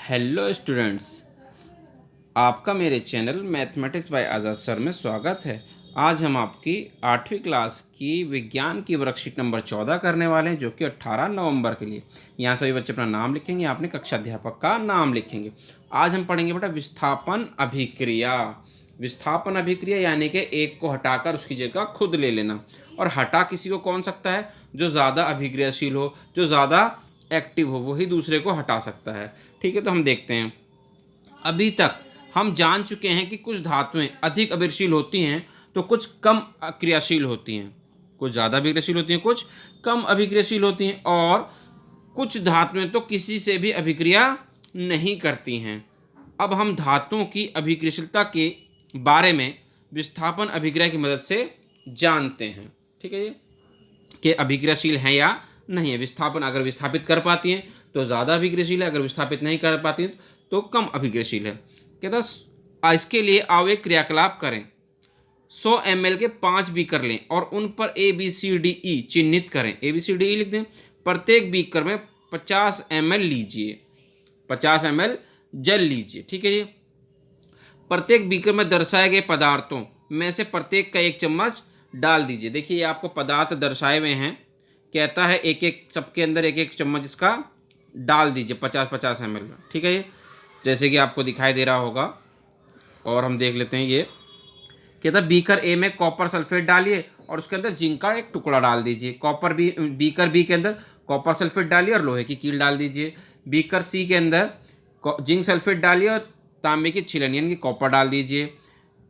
Hello students, आपका मेरे channel mathematics bye आज़ाद sir में स्वागत है। आज हम आपकी 8वीं क्लास की विज्ञान की वर्कशीट नंबर 14 करने वाले हैं, जो कि 18 नवंबर के लिए। यहाँ सभी बच्चे अपना नाम लिखेंगे, आपने कक्षा अध्यापक का नाम लिखेंगे। आज हम पढ़ेंगे बेटा विस्थापन अभिक्रिया। विस्थापन अभिक्रिया यानी कि एक को हटाकर उसकी जगह खुद ले लेना। और हटा किसी को कौन सकता है? जो ज़्यादा अभिक्रियाशील हो, जो ज़्यादा एक्टिव हो, वही दूसरे को हटा सकता है। ठीक है, तो हम देखते हैं। अभी तक हम जान चुके हैं कि कुछ धातुएं अधिक अभिक्रियाशील होती हैं तो कुछ कम क्रियाशील होती हैं। कुछ ज़्यादा अभिक्रियाशील होती हैं, कुछ कम अभिक्रियाशील होती हैं, और कुछ धातुएं तो किसी से भी अभिक्रिया नहीं करती हैं। अब हम धातुओं की अभिक्रियाशीलता के बारे में विस्थापन अभिक्रिया की मदद से जानते हैं। ठीक है जी, कि अभिक्रियाशील हैं या नहीं है। विस्थापन अगर विस्थापित कर पाती हैं तो ज़्यादा अभिक्रियाशील है, अगर विस्थापित नहीं कर पाती हैं तो कम अभिक्रियाशील है। कहता इसके लिए आओ एक क्रियाकलाप करें। 100 ml के 5 बीकर लें और उन पर ABCDE चिन्हित करें। ABCDE लिख दें। प्रत्येक बीकर में 50 ml लीजिए, 50 ml जल लीजिए। ठीक है जी। प्रत्येक बीकर में दर्शाए गए पदार्थों में से प्रत्येक का 1 चम्मच डाल दीजिए। देखिए, ये आपको पदार्थ दर्शाए हुए हैं। कहता है एक एक सबके अंदर 1 चम्मच इसका डाल दीजिए 50-50 ml में। ठीक है, ये जैसे कि आपको दिखाई दे रहा होगा। और हम देख लेते हैं। ये कहता है बीकर ए में कॉपर सल्फेट डालिए और उसके अंदर जिंक का एक टुकड़ा डाल दीजिए। बीकर बी के अंदर कॉपर सल्फेट डालिए और लोहे की कील डाल दीजिए। बीकर सी के अंदर जिंक सल्फेट डालिए और तांबे की छिलन यानी कि कॉपर डाल दीजिए।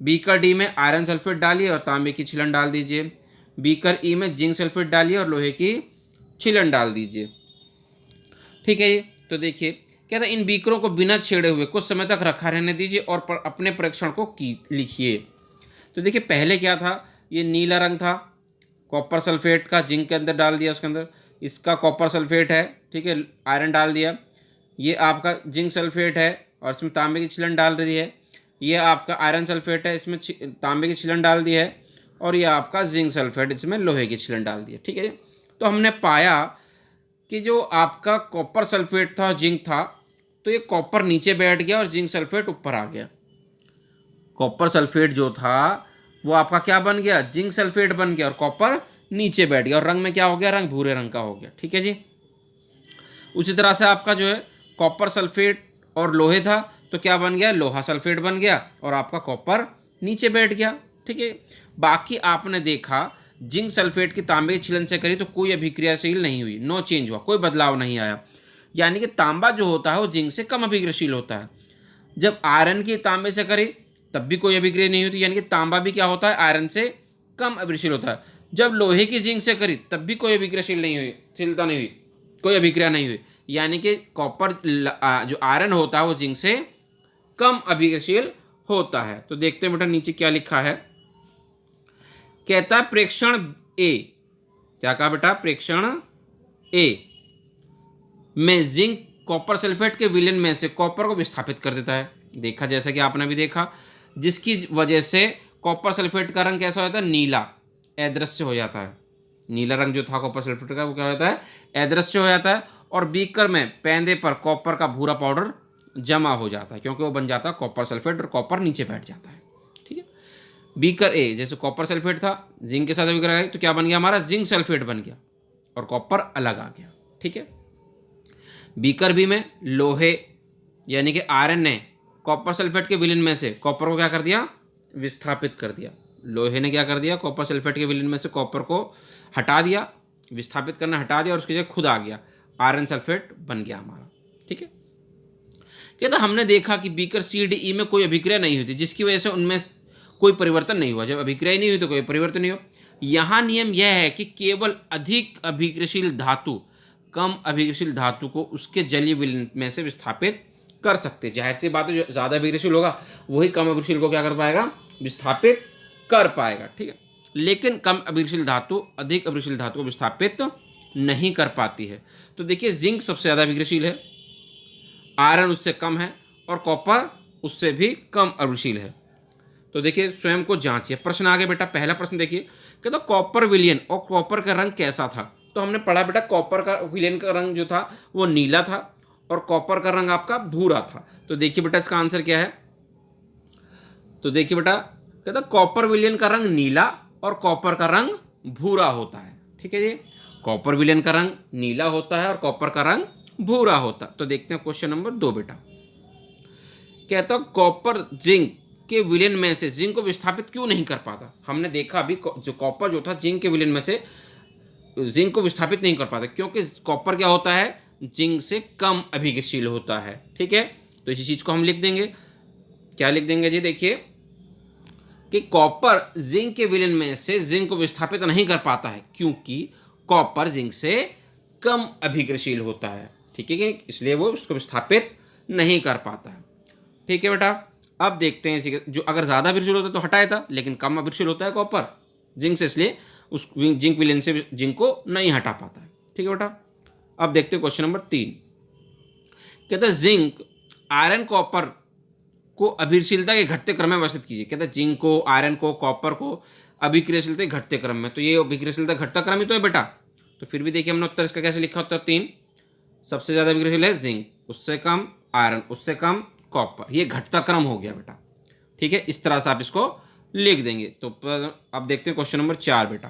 बीकर डी में आयरन सल्फेट डालिए और तांबे की छिलन डाल दीजिए। बीकर ई में जिंक सल्फेट डालिए और लोहे की छिलन डाल दीजिए। ठीक है, ये तो देखिए कहता है इन बीकरों को बिना छेड़े हुए कुछ समय तक रखा रहने दीजिए और अपने परीक्षण को लिखिए। तो देखिए, पहले क्या था? ये नीला रंग था, कॉपर सल्फेट का जिंक के अंदर डाल दिया, उसके अंदर इसका कॉपर सल्फेट है। ठीक है, आयरन डाल दिया। ये आपका जिंक सल्फेट है और इसमें तांबे की छिलन डाल रही है। ये आपका आयरन सल्फेट है, इसमें तांबे की छिलन डाल दी है। और ये आपका जिंक सल्फेट, इसमें लोहे की छिलन डाल दी है। ठीक है, तो हमने पाया कि जो आपका कॉपर सल्फेट था, जिंक था, तो ये कॉपर नीचे बैठ गया और जिंक सल्फेट ऊपर आ गया। कॉपर सल्फेट जो था वो आपका क्या बन गया? जिंक सल्फेट बन गया और कॉपर नीचे बैठ गया। और रंग में क्या हो गया? रंग भूरे रंग का हो गया। ठीक है जी। उसी तरह से आपका जो है कॉपर सल्फेट और लोहे था तो क्या बन गया? लोहा सल्फेट बन गया और आपका कॉपर नीचे बैठ गया। ठीक है, बाकी आपने देखा जिंक सल्फेट की तांबे की छिलन से करी तो कोई अभिक्रियाशील नहीं हुई, नो चेंज हुआ, कोई बदलाव नहीं आया। यानी कि तांबा जो होता है वो जिंक से कम अभिक्रियाशील होता है। जब आयरन की तांबे से करी तब भी कोई अभिक्रिया नहीं होती, यानी कि तांबा भी क्या होता है? आयरन से कम अभिक्रियाशील होता है। जब लोहे की जिंक से करी तब भी कोई अभिक्रियाशील नहीं हुई, शीलता नहीं हुई, कोई अभिक्रिया नहीं हुई। यानी कि कॉपर जो आयरन होता है वो जिंक से कम अभिक्रियाशील होता है। तो देखते हैं बेटा नीचे क्या लिखा है। कहता है प्रेक्षण ए, क्या कहा बेटा? प्रेक्षण ए में जिंक कॉपर सल्फेट के विलयन में से कॉपर को विस्थापित कर देता है। देखा, जैसा कि आपने भी देखा, जिसकी वजह से कॉपर सल्फेट का रंग कैसा होता है? नीला, अदृश्य हो जाता है। नीला रंग जो था कॉपर सल्फेट का वो क्या होता है? अदृश्य हो जाता है। और बीकर में पैंदे पर कॉपर का भूरा पाउडर जमा हो जाता है, क्योंकि वो बन जाता है कॉपर सल्फेट और कॉपर नीचे बैठ जाता है। ठीक है, बीकर ए जैसे कॉपर सल्फेट था, जिंक के साथ अभिक्रिया आई तो क्या बन गया? हमारा जिंक सल्फेट बन गया और कॉपर अलग आ गया। ठीक है, बीकर बी में लोहे यानी कि आयरन ने कॉपर सल्फेट के विलयन में से कॉपर को क्या कर दिया? विस्थापित कर दिया। लोहे ने क्या कर दिया? कॉपर सल्फेट के विलयन में से कॉपर को हटा दिया, विस्थापित करना हटा दिया और उसकी जगह खुद आ गया, आयरन सल्फेट बन गया हमारा। ठीक है, कहता हमने देखा कि बीकर सी डी ई में कोई अभिक्रिया नहीं होती, जिसकी वजह से उनमें कोई परिवर्तन नहीं हुआ। जब अभिक्रिया नहीं हुई तो कोई परिवर्तन नहीं हो। यहाँ नियम यह है कि केवल अधिक अभिक्रियाशील धातु कम अभिक्रियाशील धातु को उसके जलीय विलयन में से विस्थापित कर सकते। जाहिर सी बात है, जो ज़्यादा अभिक्रियाशील होगा वही कम अभिक्रियाशील को क्या कर पाएगा? विस्थापित कर पाएगा। ठीक है, लेकिन कम अभिक्रियाशील धातु अधिक अभिक्रियाशील धातु को विस्थापित नहीं कर पाती है। तो देखिए, जिंक सबसे ज़्यादा अभिक्रियाशील है, आयरन उससे कम है और कॉपर उससे भी कम अभिक्रियाशील है। तो देखिए, स्वयं को जांचिए। प्रश्न आगे बेटा, पहला प्रश्न देखिए, कहता कॉपर विलयन और कॉपर का रंग कैसा था? तो हमने पढ़ा बेटा, कॉपर का विलयन का रंग जो था वो नीला था और कॉपर का रंग आपका भूरा था। तो देखिए बेटा इसका आंसर क्या है। तो देखिए बेटा कहता कॉपर विलेन का रंग नीला और कॉपर का रंग भूरा होता है। ठीक है जी, कॉपर विलेन का रंग नीला होता है और कॉपर का रंग भूरा होता है। तो देखते हैं क्वेश्चन नंबर 2 बेटा। कहता कॉपर जिंक के विलेन में से जिंक को विस्थापित क्यों नहीं कर पाता। हमने देखा अभी जो कॉपर जो था जिंक के विलेन में से जिंक को विस्थापित नहीं कर पाता, क्योंकि कॉपर क्या होता है, जिंक से कम अभिक्रियाशील होता है। ठीक है, तो इसी चीज को हम लिख देंगे। क्या लिख देंगे जी, देखिए कि कॉपर जिंक के विलेन में से जिंक को विस्थापित नहीं कर पाता है क्योंकि कॉपर जिंक से कम अभिक्रियाशील होता है। ठीक है कि इसलिए वो उसको विस्थापित नहीं कर पाता है। ठीक है बेटा, अब देखते हैं इसी जो अगर ज़्यादा अभिक्रियाशील होता है तो हटाया था, लेकिन कम अभिक्रियाशील होता है कॉपर जिंक से, इसलिए उस जिंक विलेन से जिंक को नहीं हटा पाता है। ठीक है बेटा, अब देखते हैं क्वेश्चन नंबर 3। कहता है जिंक आयरन कॉपर को अभिक्रियाशीलता के घटते क्रम में व्यवस्थित कीजिए। कहता है जिंक को, आयरन को, कॉपर को अभिक्रियाशीलता के घटते क्रम में। तो ये अभिक्रियाशीलता घटता क्रम ही तो है बेटा। तो फिर भी देखिए हमने उत्तर इसका कैसे लिखा, उत्तर 3 सबसे ज़्यादा अभिक्रियाशील है जिंक, उससे कम आयरन, उससे कम कॉपर, ये घटता क्रम हो गया बेटा। ठीक है, इस तरह से आप इसको लिख देंगे। तो अब देखते हैं क्वेश्चन नंबर 4 बेटा।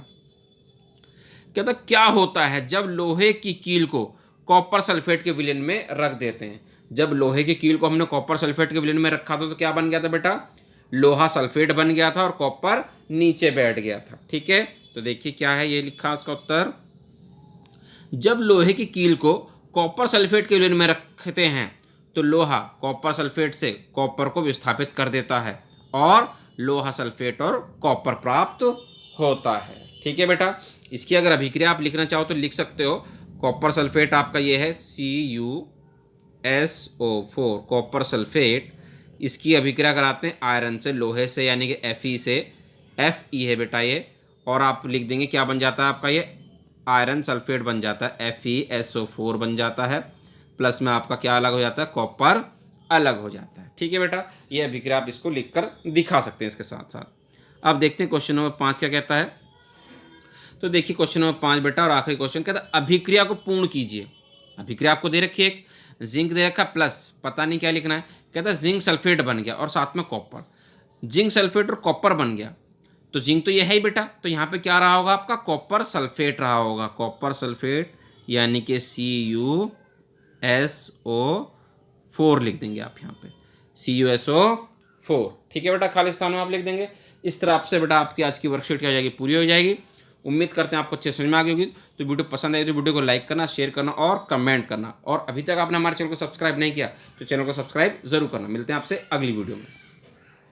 कहता क्या होता है जब लोहे की कील को कॉपर सल्फेट के विलेन में रख देते हैं। जब लोहे की कील को हमने कॉपर सल्फेट के विलेन में रखा था तो क्या बन गया था बेटा, लोहा सल्फेट बन गया था और कॉपर नीचे बैठ गया था। ठीक है, तो देखिए क्या है ये लिखा उसका उत्तर। जब लोहे की कील को कॉपर सल्फेट के विलेन में रखते हैं तो लोहा कॉपर सल्फेट से कॉपर को विस्थापित कर देता है और लोहा सल्फेट और कॉपर प्राप्त होता है। ठीक है बेटा, इसकी अगर अभिक्रिया आप लिखना चाहो तो लिख सकते हो। कॉपर सल्फेट आपका ये है CuSO4 कॉपर सल्फेट, इसकी अभिक्रिया कराते हैं आयरन से, लोहे से यानी कि Fe से, Fe है बेटा ये, और आप लिख देंगे क्या बन जाता है आपका ये आयरन सल्फेट बन जाता है, FeSO4 बन जाता है, प्लस में आपका क्या अलग हो जाता है, कॉपर अलग हो जाता है। ठीक है बेटा, ये अभिक्रिया आप इसको लिखकर दिखा सकते हैं इसके साथ साथ। अब देखते हैं क्वेश्चन नंबर 5 क्या कहता है। तो देखिए क्वेश्चन नंबर 5 बेटा और आखिरी क्वेश्चन कहता है अभिक्रिया को पूर्ण कीजिए। अभिक्रिया आपको दे रखी है, एक जिंक दे रखा प्लस पता नहीं क्या लिखना है। कहता है जिंक सल्फेट बन गया और साथ में कॉपर, जिंक सल्फेट और कॉपर बन गया। तो जिंक तो ये है ही बेटा, तो यहाँ पे क्या रहा होगा आपका, कॉपर सल्फेट रहा होगा, कॉपर सल्फेट यानी कि CuSO4 लिख देंगे आप यहाँ पे, CuSO4। ठीक है बेटा, खाली स्थान में आप लिख देंगे। इस तरह आपसे बेटा आपकी आज की वर्कशीट क्या हो जाएगी, पूरी हो जाएगी। उम्मीद करते हैं आपको अच्छे समझ में आ गई होगी। तो वीडियो पसंद आई तो वीडियो को लाइक करना, शेयर करना और कमेंट करना। और अभी तक आपने हमारे चैनल को सब्सक्राइब नहीं किया तो चैनल को सब्सक्राइब जरूर करना। मिलते हैं आपसे अगली वीडियो में।